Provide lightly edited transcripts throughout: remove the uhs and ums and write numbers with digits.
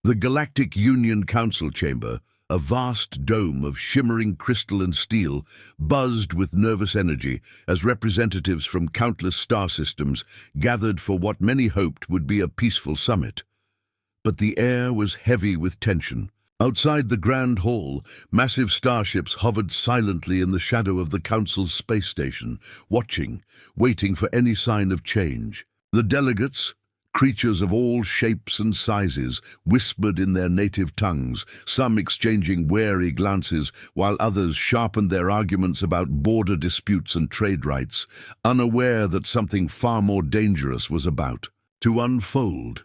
The Galactic Union Council Chamber, a vast dome of shimmering crystal and steel, buzzed with nervous energy as representatives from countless star systems gathered for what many hoped would be a peaceful summit. But the air was heavy with tension. Outside the Grand Hall, massive starships hovered silently in the shadow of the Council's space station, waiting for any sign of change. The delegates, creatures of all shapes and sizes, whispered in their native tongues, some exchanging wary glances, while others sharpened their arguments about border disputes and trade rights, unaware that something far more dangerous was about to unfold.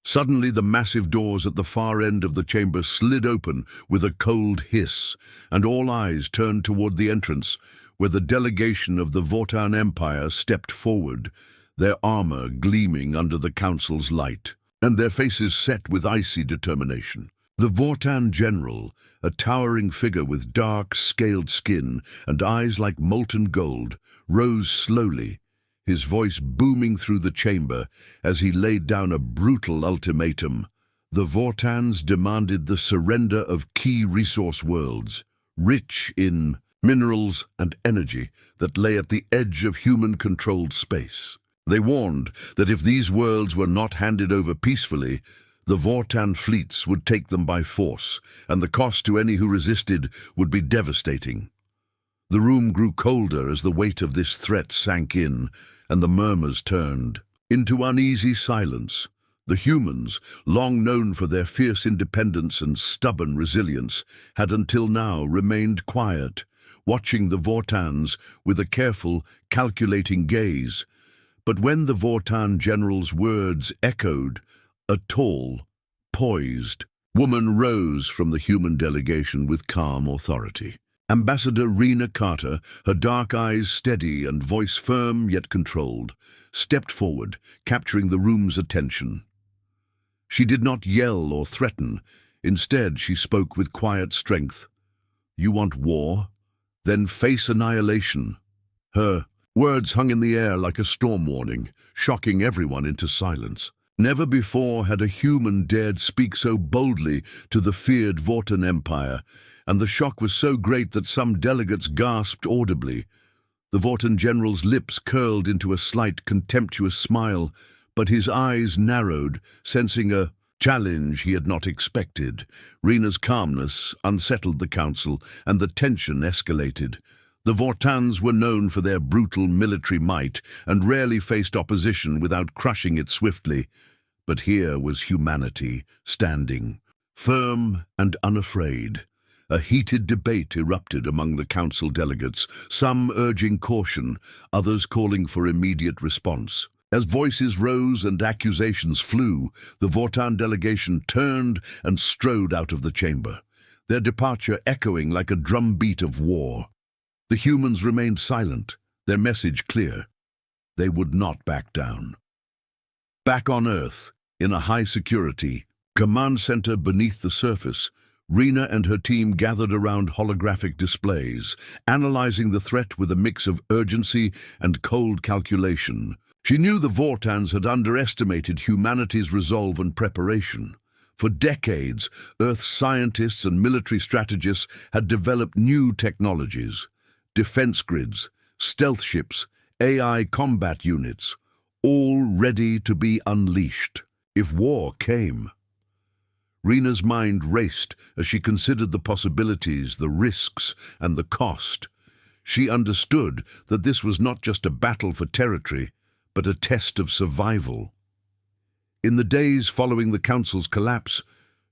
Suddenly, the massive doors at the far end of the chamber slid open with a cold hiss, and all eyes turned toward the entrance, where the delegation of the Vortan Empire stepped forward, their armor gleaming under the Council's light, and their faces set with icy determination. The Vortan General, a towering figure with dark, scaled skin and eyes like molten gold, rose slowly, his voice booming through the chamber as he laid down a brutal ultimatum. The Vortans demanded the surrender of key resource worlds, rich in minerals and energy that lay at the edge of human-controlled space. They warned that if these worlds were not handed over peacefully, the Vortan fleets would take them by force, and the cost to any who resisted would be devastating. The room grew colder as the weight of this threat sank in, and the murmurs turned into uneasy silence. The humans, long known for their fierce independence and stubborn resilience, had until now remained quiet, watching the Vortans with a careful, calculating gaze. But when the Vortan General's words echoed, a tall, poised woman rose from the human delegation with calm authority. Ambassador Rena Carter, her dark eyes steady and voice firm yet controlled, stepped forward, capturing the room's attention. She did not yell or threaten. Instead, she spoke with quiet strength. "You want war? Then face annihilation." Her words hung in the air like a storm warning, shocking everyone into silence. Never before had a human dared speak so boldly to the feared Vortan Empire, and the shock was so great that some delegates gasped audibly. The Vortan General's lips curled into a slight, contemptuous smile, but his eyes narrowed, sensing a challenge he had not expected. Rena's calmness unsettled the council, and the tension escalated. The Vortans were known for their brutal military might, and rarely faced opposition without crushing it swiftly. But here was humanity, standing, firm and unafraid. A heated debate erupted among the council delegates, some urging caution, others calling for immediate response. As voices rose and accusations flew, the Vortan delegation turned and strode out of the chamber, their departure echoing like a drumbeat of war. The humans remained silent, their message clear. They would not back down. Back on Earth, in a high-security command center beneath the surface, Rena and her team gathered around holographic displays, analyzing the threat with a mix of urgency and cold calculation. She knew the Vortans had underestimated humanity's resolve and preparation. For decades, Earth's scientists and military strategists had developed new technologies, defense grids, stealth ships, AI combat units, all ready to be unleashed if war came. Rena's mind raced as she considered the possibilities, the risks, and the cost. She understood that this was not just a battle for territory, but a test of survival. In the days following the Council's collapse,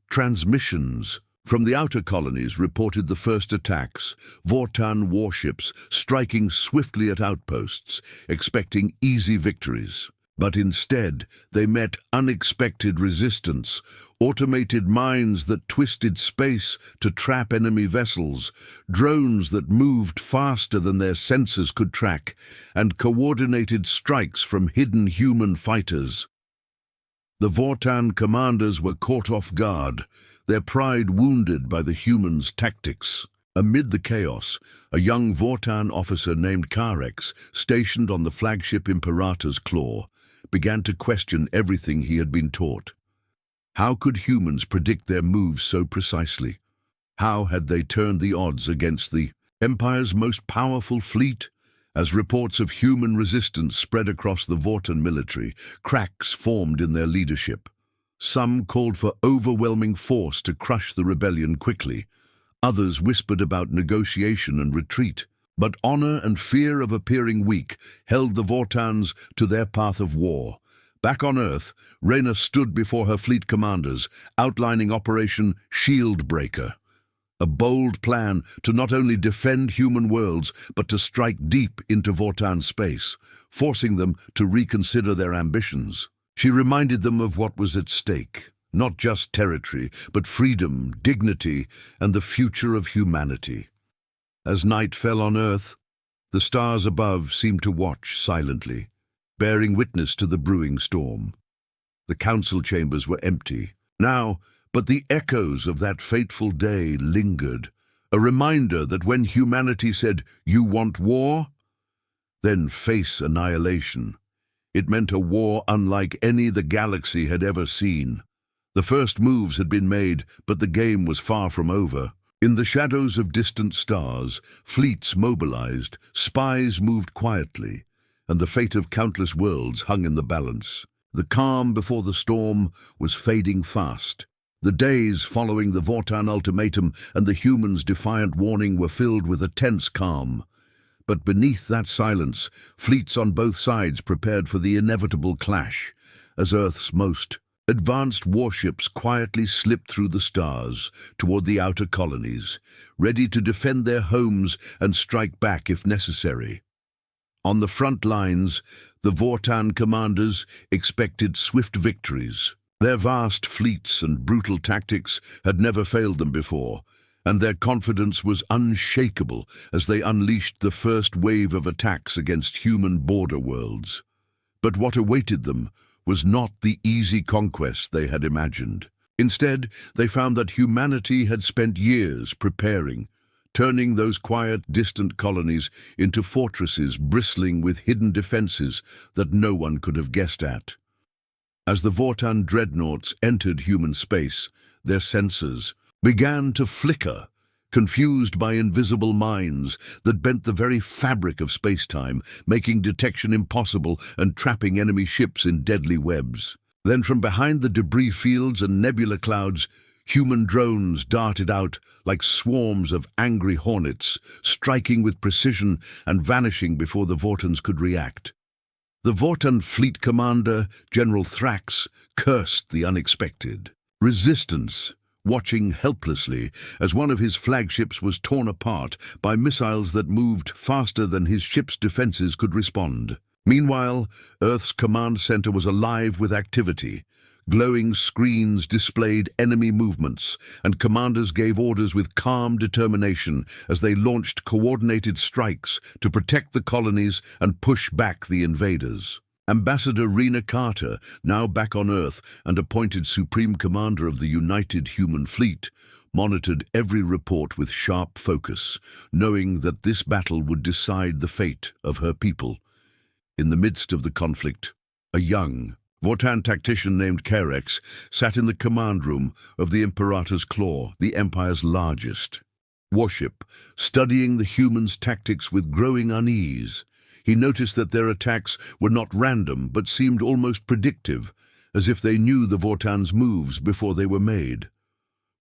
transmissions from the outer colonies reported the first attacks, Vortan warships striking swiftly at outposts, expecting easy victories. But instead, they met unexpected resistance, automated mines that twisted space to trap enemy vessels, drones that moved faster than their sensors could track, and coordinated strikes from hidden human fighters. The Vortan commanders were caught off guard, their pride wounded by the humans' tactics. Amid the chaos, a young Vortan officer named Karex, stationed on the flagship Imperator's Claw, began to question everything he had been taught. How could humans predict their moves so precisely? How had they turned the odds against the Empire's most powerful fleet? As reports of human resistance spread across the Vortan military, cracks formed in their leadership. Some called for overwhelming force to crush the rebellion quickly. Others whispered about negotiation and retreat. But honor and fear of appearing weak held the Vortans to their path of war. Back on Earth, Reyna stood before her fleet commanders, outlining Operation Shieldbreaker. A bold plan to not only defend human worlds, but to strike deep into Vortan space, forcing them to reconsider their ambitions. She reminded them of what was at stake, not just territory, but freedom, dignity, and the future of humanity. As night fell on Earth, the stars above seemed to watch silently, bearing witness to the brewing storm. The council chambers were empty now, but the echoes of that fateful day lingered, a reminder that when humanity said, "You want war?" then face annihilation. It meant a war unlike any the galaxy had ever seen. The first moves had been made, but the game was far from over. In the shadows of distant stars, fleets mobilized, spies moved quietly, and the fate of countless worlds hung in the balance. The calm before the storm was fading fast. The days following the Vortan ultimatum and the humans' defiant warning were filled with a tense calm. But beneath that silence, fleets on both sides prepared for the inevitable clash, as Earth's most advanced warships quietly slipped through the stars toward the outer colonies, ready to defend their homes and strike back if necessary. On the front lines, the Vortan commanders expected swift victories. Their vast fleets and brutal tactics had never failed them before, and their confidence was unshakable as they unleashed the first wave of attacks against human border worlds. But what awaited them was not the easy conquest they had imagined. Instead, they found that humanity had spent years preparing, turning those quiet, distant colonies into fortresses bristling with hidden defenses that no one could have guessed at. As the Vortan dreadnoughts entered human space, their sensors began to flicker, confused by invisible mines that bent the very fabric of space-time, making detection impossible and trapping enemy ships in deadly webs. Then from behind the debris fields and nebula clouds, human drones darted out like swarms of angry hornets, striking with precision and vanishing before the Vortans could react. The Vortan fleet commander, General Thrax, cursed the unexpected. Resistance, watching helplessly as one of his flagships was torn apart by missiles that moved faster than his ship's defenses could respond. Meanwhile, Earth's command center was alive with activity. Glowing screens displayed enemy movements, and commanders gave orders with calm determination as they launched coordinated strikes to protect the colonies and push back the invaders. Ambassador Rena Carter, now back on Earth and appointed Supreme Commander of the United Human Fleet, monitored every report with sharp focus, knowing that this battle would decide the fate of her people. In the midst of the conflict, a young Vortan tactician named Carex sat in the command room of the Imperator's Claw, the Empire's largest warship, studying the humans' tactics with growing unease. He noticed that their attacks were not random but seemed almost predictive, as if they knew the Vortan's moves before they were made.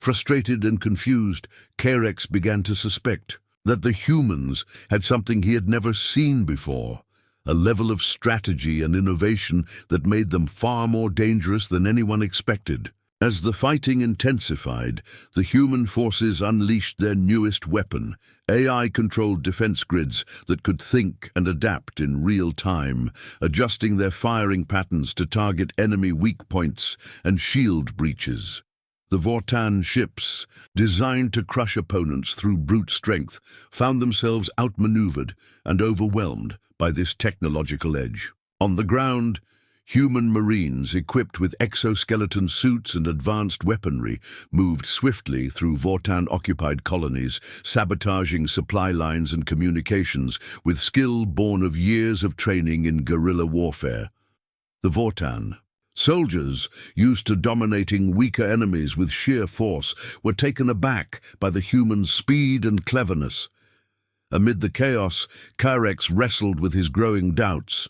Frustrated and confused, Carex began to suspect that the humans had something he had never seen before. A level of strategy and innovation that made them far more dangerous than anyone expected. As the fighting intensified, the human forces unleashed their newest weapon, AI-controlled defense grids that could think and adapt in real time, adjusting their firing patterns to target enemy weak points and shield breaches. The Vortan ships, designed to crush opponents through brute strength, found themselves outmaneuvered and overwhelmed by this technological edge. On the ground, human marines equipped with exoskeleton suits and advanced weaponry moved swiftly through Vortan-occupied colonies, sabotaging supply lines and communications with skill born of years of training in guerrilla warfare. The Vortan, Soldiers, used to dominating weaker enemies with sheer force, were taken aback by the humans' speed and cleverness. Amid the chaos, Carex wrestled with his growing doubts.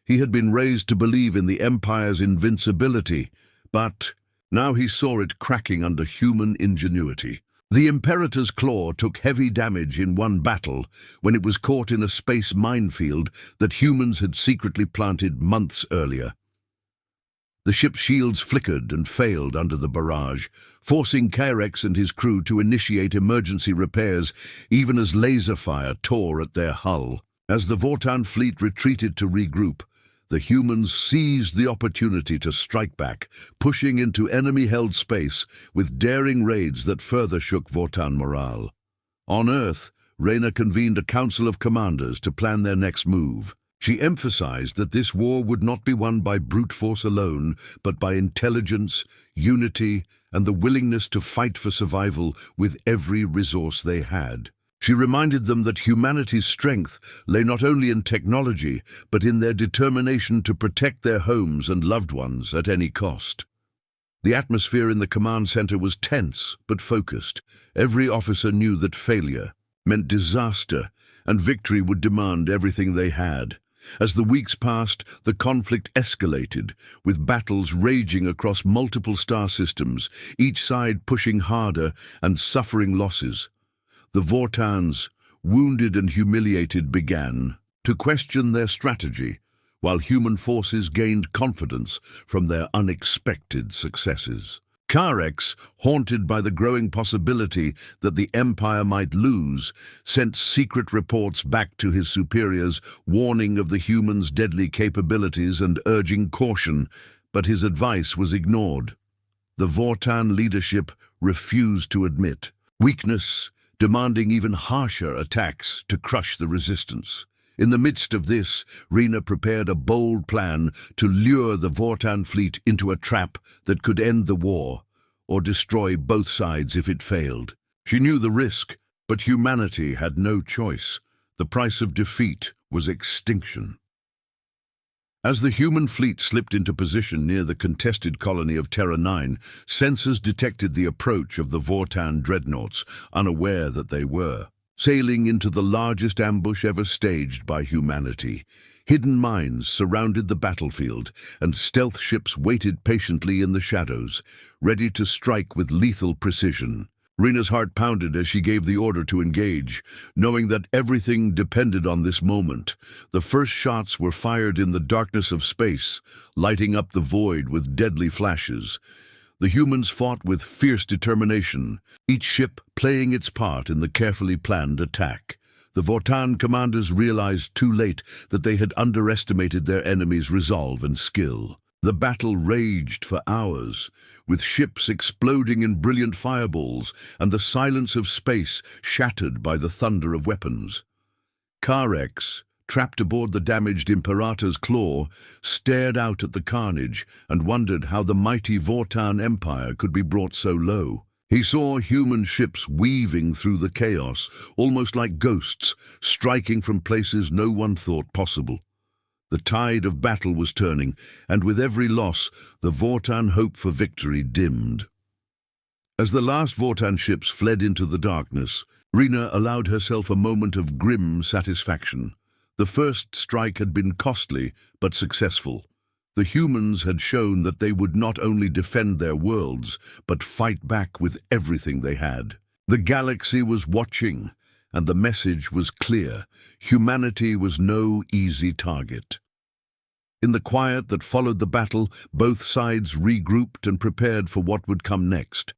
He had been raised to believe in the Empire's invincibility, but now he saw it cracking under human ingenuity. The Imperator's claw took heavy damage in one battle when it was caught in a space minefield that humans had secretly planted months earlier. The ship's shields flickered and failed under the barrage, forcing Carex and his crew to initiate emergency repairs even as laser fire tore at their hull. As the Vortan fleet retreated to regroup, the humans seized the opportunity to strike back, pushing into enemy-held space with daring raids that further shook Vortan morale. On Earth, Reyna convened a council of commanders to plan their next move. She emphasized that this war would not be won by brute force alone, but by intelligence, unity, and the willingness to fight for survival with every resource they had. She reminded them that humanity's strength lay not only in technology, but in their determination to protect their homes and loved ones at any cost. The atmosphere in the command center was tense but focused. Every officer knew that failure meant disaster, and victory would demand everything they had. As the weeks passed, the conflict escalated, with battles raging across multiple star systems, each side pushing harder and suffering losses. The Vortans, wounded and humiliated, began to question their strategy, while human forces gained confidence from their unexpected successes. Carex, haunted by the growing possibility that the Empire might lose, sent secret reports back to his superiors, warning of the humans' deadly capabilities and urging caution, but his advice was ignored. The Vortan leadership refused to admit weakness, demanding even harsher attacks to crush the resistance. In the midst of this, Reyna prepared a bold plan to lure the Vortan fleet into a trap that could end the war, or destroy both sides if it failed. She knew the risk, but humanity had no choice. The price of defeat was extinction. As the human fleet slipped into position near the contested colony of Terra 9, sensors detected the approach of the Vortan dreadnoughts, unaware that they were sailing into the largest ambush ever staged by humanity. Hidden mines surrounded the battlefield, and stealth ships waited patiently in the shadows, ready to strike with lethal precision. Reyna's heart pounded as she gave the order to engage, knowing that everything depended on this moment. The first shots were fired in the darkness of space, lighting up the void with deadly flashes. The humans fought with fierce determination, each ship playing its part in the carefully planned attack. The Vortan commanders realized too late that they had underestimated their enemy's resolve and skill. The battle raged for hours, with ships exploding in brilliant fireballs and the silence of space shattered by the thunder of weapons. Carex, trapped aboard the damaged Imperator's claw, stared out at the carnage and wondered how the mighty Vortan Empire could be brought so low. He saw human ships weaving through the chaos, almost like ghosts, striking from places no one thought possible. The tide of battle was turning, and with every loss, the Vortan hope for victory dimmed. As the last Vortan ships fled into the darkness, Reyna allowed herself a moment of grim satisfaction. The first strike had been costly, but successful. The humans had shown that they would not only defend their worlds, but fight back with everything they had. The galaxy was watching, and the message was clear. Humanity was no easy target. In the quiet that followed the battle, both sides regrouped and prepared for what would come next.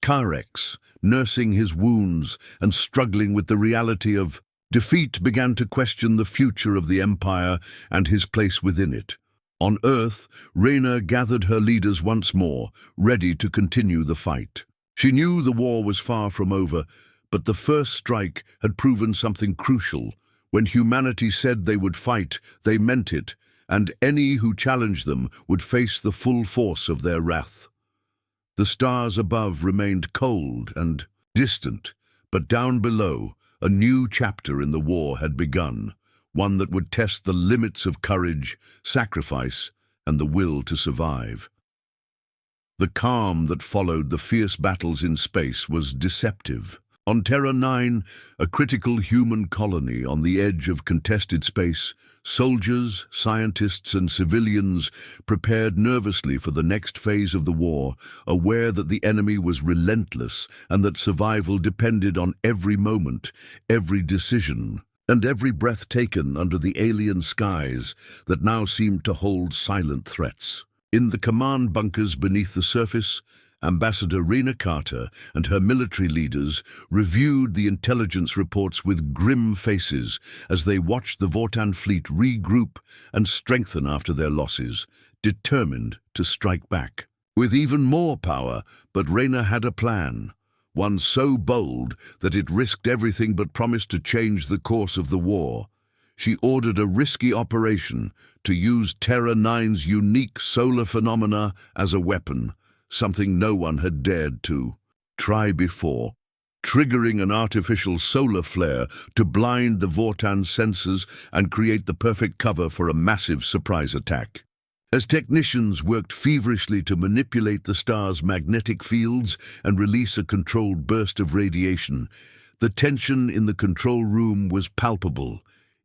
Carex, nursing his wounds and struggling with the reality of defeat, began to question the future of the Empire and his place within it. On Earth, Reyna gathered her leaders once more, ready to continue the fight. She knew the war was far from over, but the first strike had proven something crucial. When humanity said they would fight, they meant it, and any who challenged them would face the full force of their wrath. The stars above remained cold and distant, but down below, a new chapter in the war had begun, one that would test the limits of courage, sacrifice, and the will to survive. The calm that followed the fierce battles in space was deceptive. On Terra 9, a critical human colony on the edge of contested space, soldiers, scientists, and civilians prepared nervously for the next phase of the war, aware that the enemy was relentless and that survival depended on every moment, every decision, and every breath taken under the alien skies that now seemed to hold silent threats. In the command bunkers beneath the surface, Ambassador Rena Carter and her military leaders reviewed the intelligence reports with grim faces as they watched the Vortan fleet regroup and strengthen after their losses, determined to strike back. With even more power, but Rena had a plan, one so bold that it risked everything but promised to change the course of the war. She ordered a risky operation to use Terra 9's unique solar phenomena as a weapon, something no one had dared to try before, triggering an artificial solar flare to blind the Vortan sensors and create the perfect cover for a massive surprise attack. As technicians worked feverishly to manipulate the star's magnetic fields and release a controlled burst of radiation, the tension in the control room was palpable,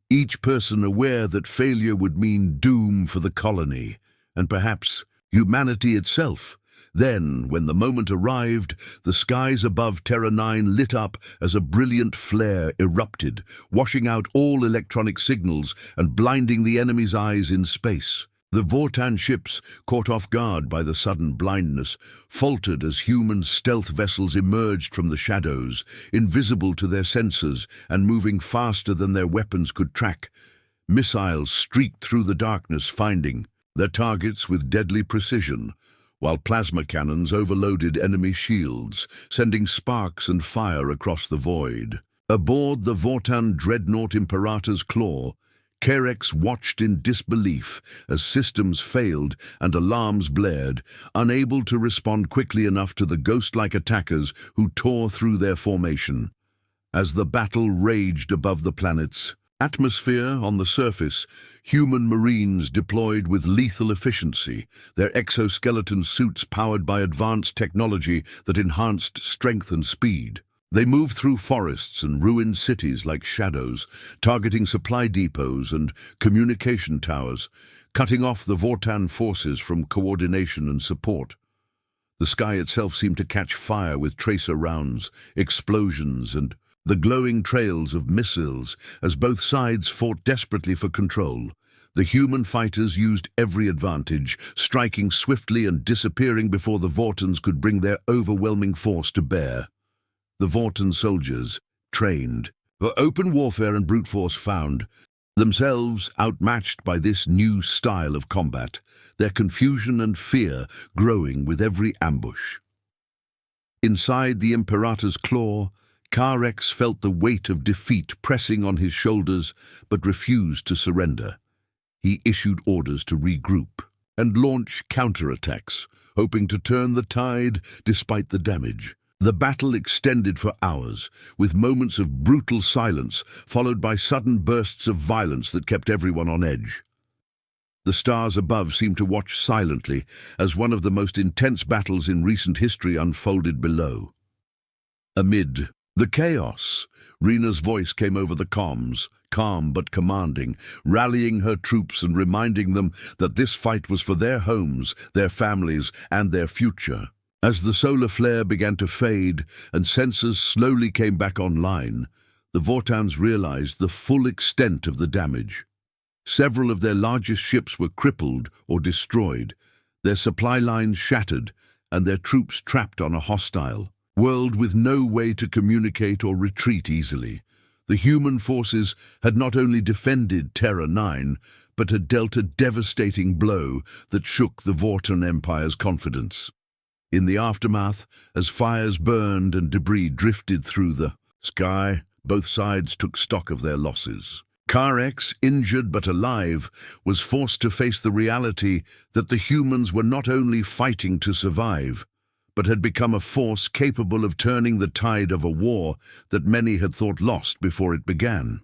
each person aware that failure would mean doom for the colony, and perhaps humanity itself. Then, when the moment arrived, the skies above Terra 9 lit up as a brilliant flare erupted, washing out all electronic signals and blinding the enemy's eyes in space. The Vortan ships, caught off guard by the sudden blindness, faltered as human stealth vessels emerged from the shadows, invisible to their sensors and moving faster than their weapons could track. Missiles streaked through the darkness, finding their targets with deadly precision, while plasma cannons overloaded enemy shields, sending sparks and fire across the void. Aboard the Vortan dreadnought Imperator's Claw, Carex watched in disbelief as systems failed and alarms blared, unable to respond quickly enough to the ghost-like attackers who tore through their formation. As the battle raged above the planet's atmosphere on the surface, human marines deployed with lethal efficiency, their exoskeleton suits powered by advanced technology that enhanced strength and speed. They moved through forests and ruined cities like shadows, targeting supply depots and communication towers, cutting off the Vortan forces from coordination and support. The sky itself seemed to catch fire with tracer rounds, explosions, and the glowing trails of missiles as both sides fought desperately for control. The human fighters used every advantage, striking swiftly and disappearing before the Vortans could bring their overwhelming force to bear. The Vortan soldiers, trained for open warfare and brute force, found themselves outmatched by this new style of combat, their confusion and fear growing with every ambush. Inside the Imperator's Claw, Carex felt the weight of defeat pressing on his shoulders, but refused to surrender. He issued orders to regroup and launch counterattacks, hoping to turn the tide despite the damage. The battle extended for hours, with moments of brutal silence followed by sudden bursts of violence that kept everyone on edge. The stars above seemed to watch silently as one of the most intense battles in recent history unfolded below. Amid the chaos, Rena's voice came over the comms, calm but commanding, rallying her troops and reminding them that this fight was for their homes, their families, and their future. As the solar flare began to fade and sensors slowly came back online, the Vortans realized the full extent of the damage. Several of their largest ships were crippled or destroyed, their supply lines shattered, and their troops trapped on a hostile world with no way to communicate or retreat easily. The human forces had not only defended Terra 9, but had dealt a devastating blow that shook the Vortan Empire's confidence. In the aftermath, as fires burned and debris drifted through the sky, both sides took stock of their losses. Carex, injured but alive, was forced to face the reality that the humans were not only fighting to survive, but had become a force capable of turning the tide of a war that many had thought lost before it began.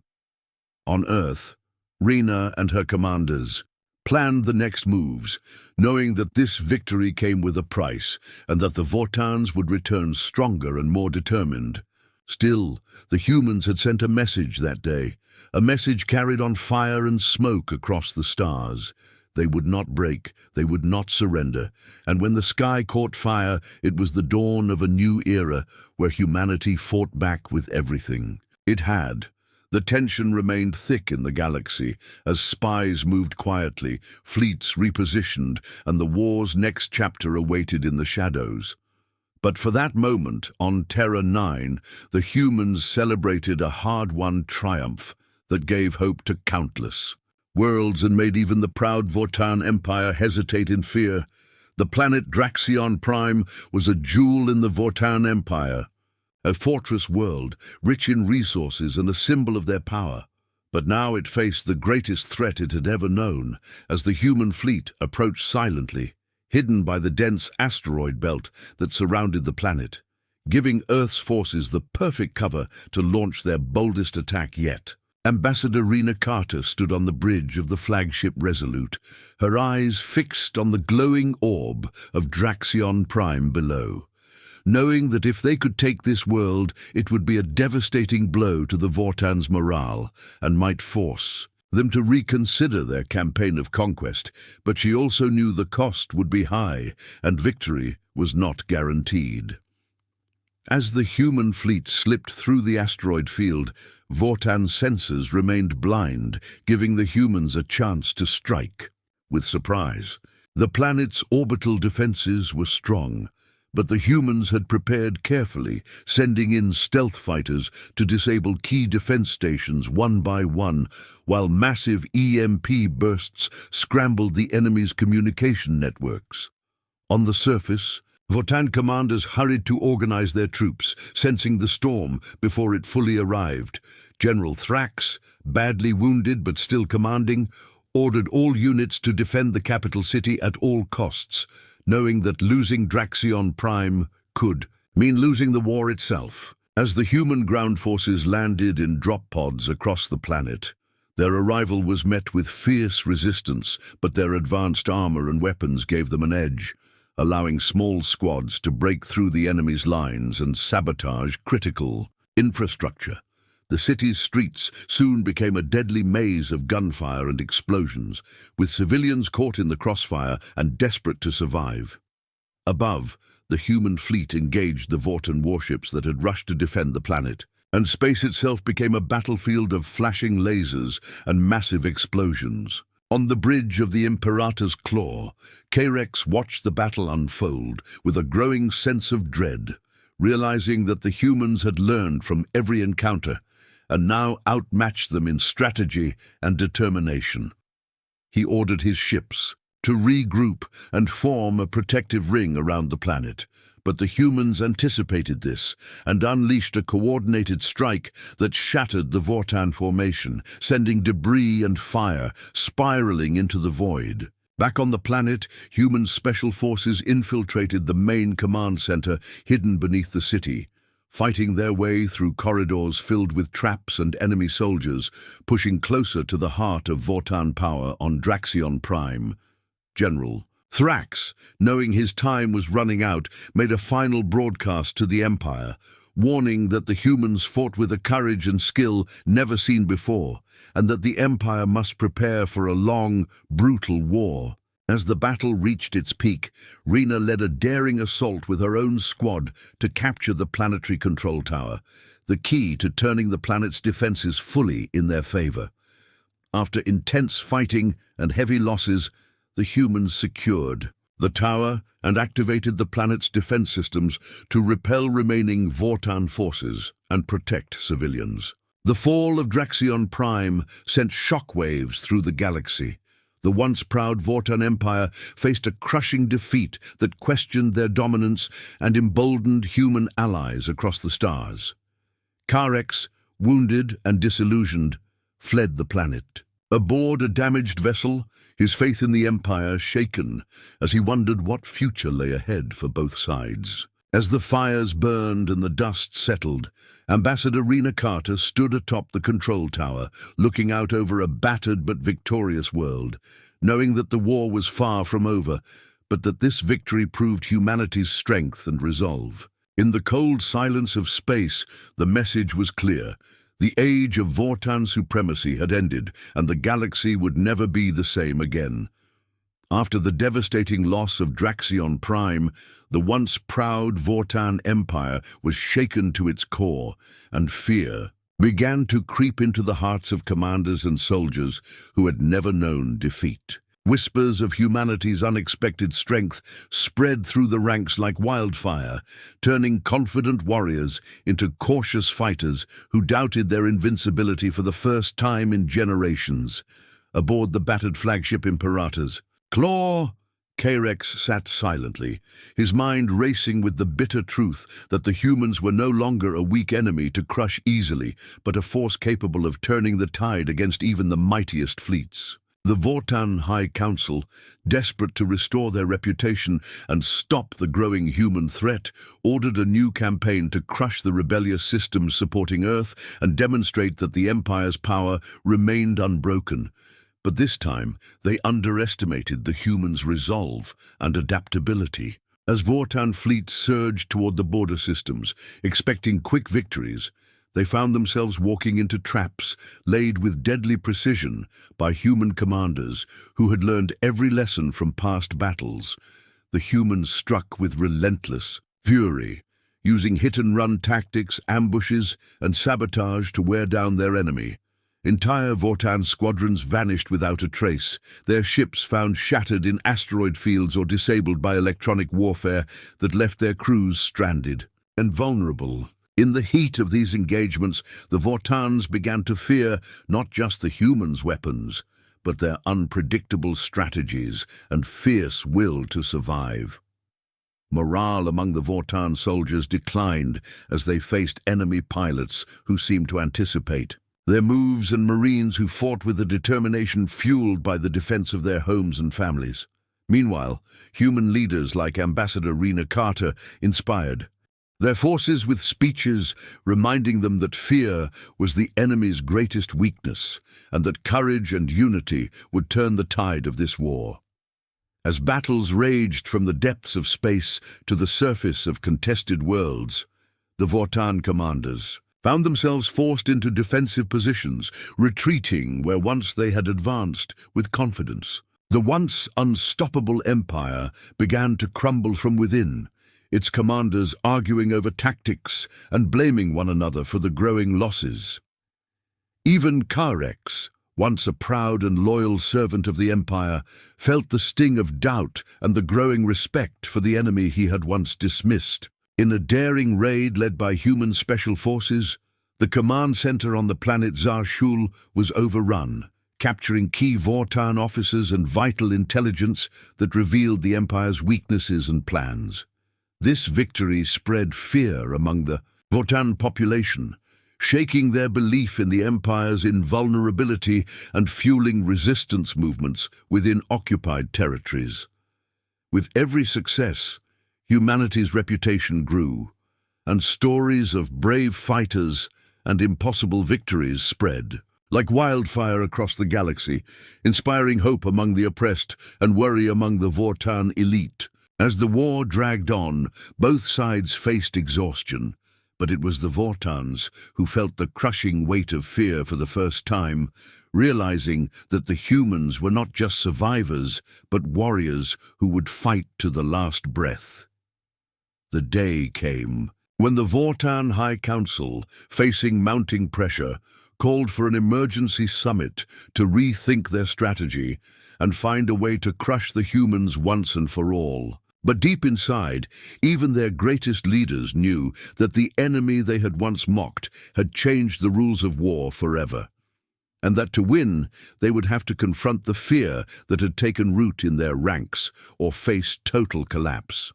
On Earth, Rena and her commanders, planned the next moves, knowing that this victory came with a price and that the Vortans would return stronger and more determined. Still, the humans had sent a message that day, a message carried on fire and smoke across the stars. They would not break, they would not surrender, and when the sky caught fire, it was the dawn of a new era where humanity fought back with everything it had. The tension remained thick in the galaxy as spies moved quietly, fleets repositioned, and the war's next chapter awaited in the shadows. But for that moment, on Terra 9, the humans celebrated a hard-won triumph that gave hope to countless worlds and made even the proud Vortan Empire hesitate in fear. The planet Draxion Prime was a jewel in the Vortan Empire, a fortress world, rich in resources and a symbol of their power. But now it faced the greatest threat it had ever known, as the human fleet approached silently, hidden by the dense asteroid belt that surrounded the planet, giving Earth's forces the perfect cover to launch their boldest attack yet. Ambassador Rena Carter stood on the bridge of the flagship Resolute, her eyes fixed on the glowing orb of Draxion Prime below, knowing that if they could take this world, it would be a devastating blow to the Vortans' morale and might force them to reconsider their campaign of conquest. But she also knew the cost would be high and victory was not guaranteed. As the human fleet slipped through the asteroid field, Vortan's sensors remained blind, giving the humans a chance to strike. With surprise, the planet's orbital defenses were strong, but the humans had prepared carefully, sending in stealth fighters to disable key defense stations one by one, while massive EMP bursts scrambled the enemy's communication networks. On the surface, Vortan commanders hurried to organize their troops, sensing the storm before it fully arrived. General Thrax, badly wounded but still commanding, ordered all units to defend the capital city at all costs, knowing that losing Draxion Prime could mean losing the war itself. As the human ground forces landed in drop pods across the planet, their arrival was met with fierce resistance, but their advanced armor and weapons gave them an edge, allowing small squads to break through the enemy's lines and sabotage critical infrastructure. The city's streets soon became a deadly maze of gunfire and explosions, with civilians caught in the crossfire and desperate to survive. Above, the human fleet engaged the Vortan warships that had rushed to defend the planet, and space itself became a battlefield of flashing lasers and massive explosions. On the bridge of the Imperator's Claw, Carex watched the battle unfold with a growing sense of dread, realizing that the humans had learned from every encounter and now outmatched them in strategy and determination. He ordered his ships to regroup and form a protective ring around the planet, but the humans anticipated this and unleashed a coordinated strike that shattered the Vortan formation, sending debris and fire spiraling into the void. Back on the planet, human special forces infiltrated the main command center hidden beneath the city, fighting their way through corridors filled with traps and enemy soldiers, pushing closer to the heart of Vortan power on Draxion Prime. General Thrax, knowing his time was running out, made a final broadcast to the Empire, warning that the humans fought with a courage and skill never seen before, and that the Empire must prepare for a long, brutal war. As the battle reached its peak, Rena led a daring assault with her own squad to capture the planetary control tower, the key to turning the planet's defenses fully in their favor. After intense fighting and heavy losses, the humans secured the tower and activated the planet's defense systems to repel remaining Vortan forces and protect civilians. The fall of Draxion Prime sent shockwaves through the galaxy. The once proud Vortan Empire faced a crushing defeat that questioned their dominance and emboldened human allies across the stars. Carex, wounded and disillusioned, fled the planet. Aboard a damaged vessel, his faith in the Empire shaken as he wondered what future lay ahead for both sides. As the fires burned and the dust settled, Ambassador Rena Carter stood atop the control tower, looking out over a battered but victorious world. knowing that the war was far from over, but that this victory proved humanity's strength and resolve. In the cold silence of space, the message was clear. The age of Vortan supremacy had ended, and the galaxy would never be the same again. After the devastating loss of Draxion Prime, the once proud Vortan Empire was shaken to its core, and fear began to creep into the hearts of commanders and soldiers who had never known defeat. Whispers of humanity's unexpected strength spread through the ranks like wildfire, turning confident warriors into cautious fighters who doubted their invincibility for the first time in generations. Aboard the battered flagship Imperator's Claw, K-Rex sat silently, his mind racing with the bitter truth that the humans were no longer a weak enemy to crush easily, but a force capable of turning the tide against even the mightiest fleets. The Vortan High Council, desperate to restore their reputation and stop the growing human threat, ordered a new campaign to crush the rebellious systems supporting Earth and demonstrate that the Empire's power remained unbroken. But this time, they underestimated the humans' resolve and adaptability. As Vortan fleets surged toward the border systems, expecting quick victories, they found themselves walking into traps laid with deadly precision by human commanders who had learned every lesson from past battles. The humans struck with relentless fury, using hit-and-run tactics, ambushes, and sabotage to wear down their enemy. Entire Vortan squadrons vanished without a trace, their ships found shattered in asteroid fields or disabled by electronic warfare that left their crews stranded and vulnerable. In the heat of these engagements, the Vortans began to fear not just the humans' weapons, but their unpredictable strategies and fierce will to survive. Morale among the Vortan soldiers declined as they faced enemy pilots who seemed to anticipate their moves and marines who fought with a determination fueled by the defense of their homes and families. Meanwhile, human leaders like Ambassador Rena Carter inspired their forces with speeches reminding them that fear was the enemy's greatest weakness and that courage and unity would turn the tide of this war. As battles raged from the depths of space to the surface of contested worlds, the Vortan commanders found themselves forced into defensive positions, retreating where once they had advanced with confidence. The once unstoppable empire began to crumble from within, its commanders arguing over tactics and blaming one another for the growing losses. Even K-Rex, once a proud and loyal servant of the Empire, felt the sting of doubt and the growing respect for the enemy he had once dismissed. In a daring raid led by human special forces, the command center on the planet Zarshul was overrun, capturing key Vortan officers and vital intelligence that revealed the Empire's weaknesses and plans. This victory spread fear among the Vortan population, shaking their belief in the Empire's invulnerability and fueling resistance movements within occupied territories. With every success, humanity's reputation grew, and stories of brave fighters and impossible victories spread like wildfire across the galaxy, inspiring hope among the oppressed and worry among the Vortan elite. As the war dragged on, both sides faced exhaustion, but it was the Vortans who felt the crushing weight of fear for the first time, realizing that the humans were not just survivors, but warriors who would fight to the last breath. The day came when the Vortan High Council, facing mounting pressure, called for an emergency summit to rethink their strategy and find a way to crush the humans once and for all. But deep inside, even their greatest leaders knew that the enemy they had once mocked had changed the rules of war forever, and that to win, they would have to confront the fear that had taken root in their ranks or face total collapse.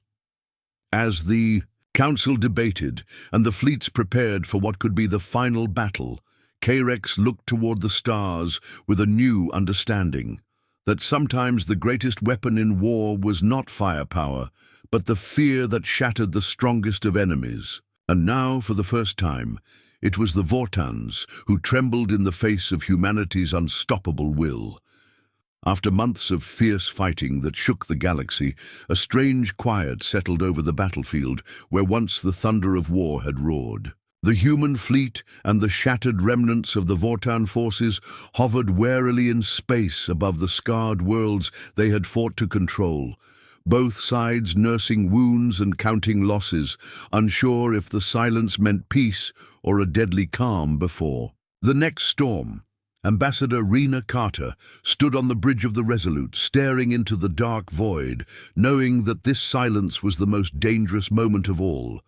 As the council debated and the fleets prepared for what could be the final battle, K-Rex looked toward the stars with a new understanding that sometimes the greatest weapon in war was not firepower, but the fear that shattered the strongest of enemies. And now, for the first time, it was the Vortans who trembled in the face of humanity's unstoppable will. After months of fierce fighting that shook the galaxy, a strange quiet settled over the battlefield where once the thunder of war had roared. The human fleet and the shattered remnants of the Vortan forces hovered warily in space above the scarred worlds they had fought to control, both sides nursing wounds and counting losses, unsure if the silence meant peace or a deadly calm before. The next storm, Ambassador Rena Carter stood on the bridge of the Resolute, staring into the dark void, knowing that this silence was the most dangerous moment of all.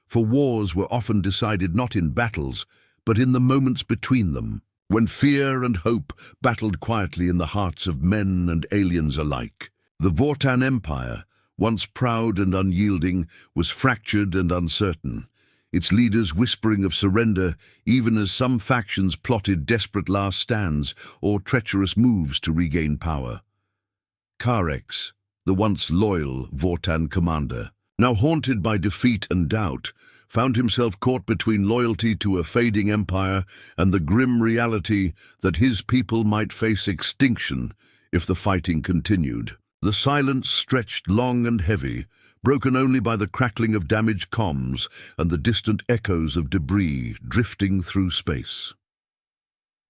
For wars were often decided not in battles, but in the moments between them, when fear and hope battled quietly in the hearts of men and aliens alike. The Vortan Empire, once proud and unyielding, was fractured and uncertain, its leaders whispering of surrender even as some factions plotted desperate last stands or treacherous moves to regain power. Carex, the once loyal Vortan commander, now haunted by defeat and doubt, found himself caught between loyalty to a fading empire and the grim reality that his people might face extinction if the fighting continued. The silence stretched long and heavy, broken only by the crackling of damaged comms and the distant echoes of debris drifting through space.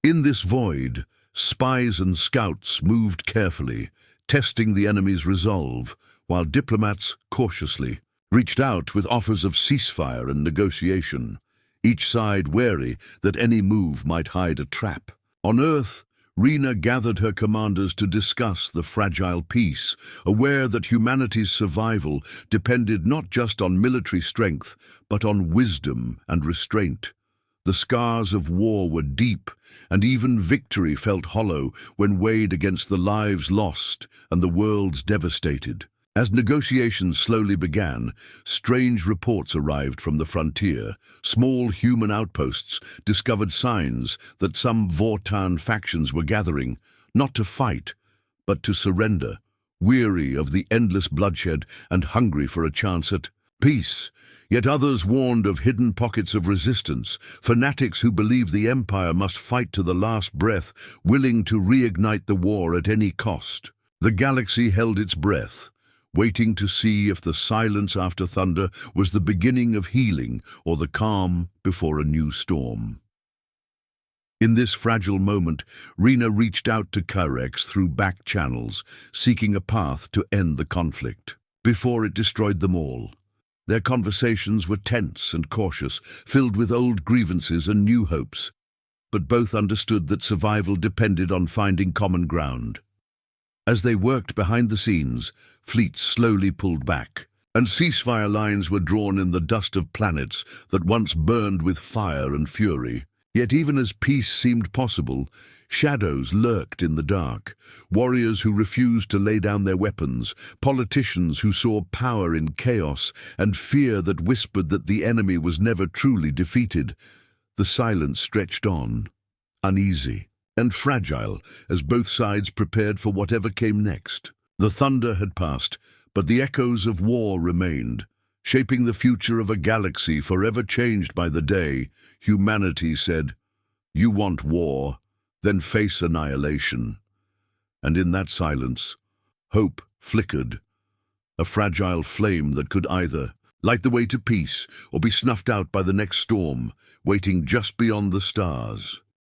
In this void, spies and scouts moved carefully, testing the enemy's resolve, while diplomats cautiously reached out with offers of ceasefire and negotiation, each side wary that any move might hide a trap. On Earth, Rena gathered her commanders to discuss the fragile peace, aware that humanity's survival depended not just on military strength, but on wisdom and restraint. The scars of war were deep, and even victory felt hollow when weighed against the lives lost and the worlds devastated. As negotiations slowly began, strange reports arrived from the frontier. Small human outposts discovered signs that some Vortan factions were gathering, not to fight, but to surrender, weary of the endless bloodshed and hungry for a chance at peace. Yet others warned of hidden pockets of resistance, fanatics who believed the Empire must fight to the last breath, willing to reignite the war at any cost. The galaxy held its breath, waiting to see if the silence after thunder was the beginning of healing or the calm before a new storm. In this fragile moment, Rena reached out to Carex through back channels, seeking a path to end the conflict, before it destroyed them all. Their conversations were tense and cautious, filled with old grievances and new hopes, but both understood that survival depended on finding common ground. As they worked behind the scenes, fleets slowly pulled back, and ceasefire lines were drawn in the dust of planets that once burned with fire and fury. Yet even as peace seemed possible, shadows lurked in the dark, warriors who refused to lay down their weapons, politicians who saw power in chaos, and fear that whispered that the enemy was never truly defeated. The silence stretched on, uneasy and fragile as both sides prepared for whatever came next. The thunder had passed, but the echoes of war remained, shaping the future of a galaxy forever changed by the day. Humanity said, "You want war, then face annihilation." And in that silence, hope flickered, a fragile flame that could either light the way to peace or be snuffed out by the next storm, waiting just beyond the stars.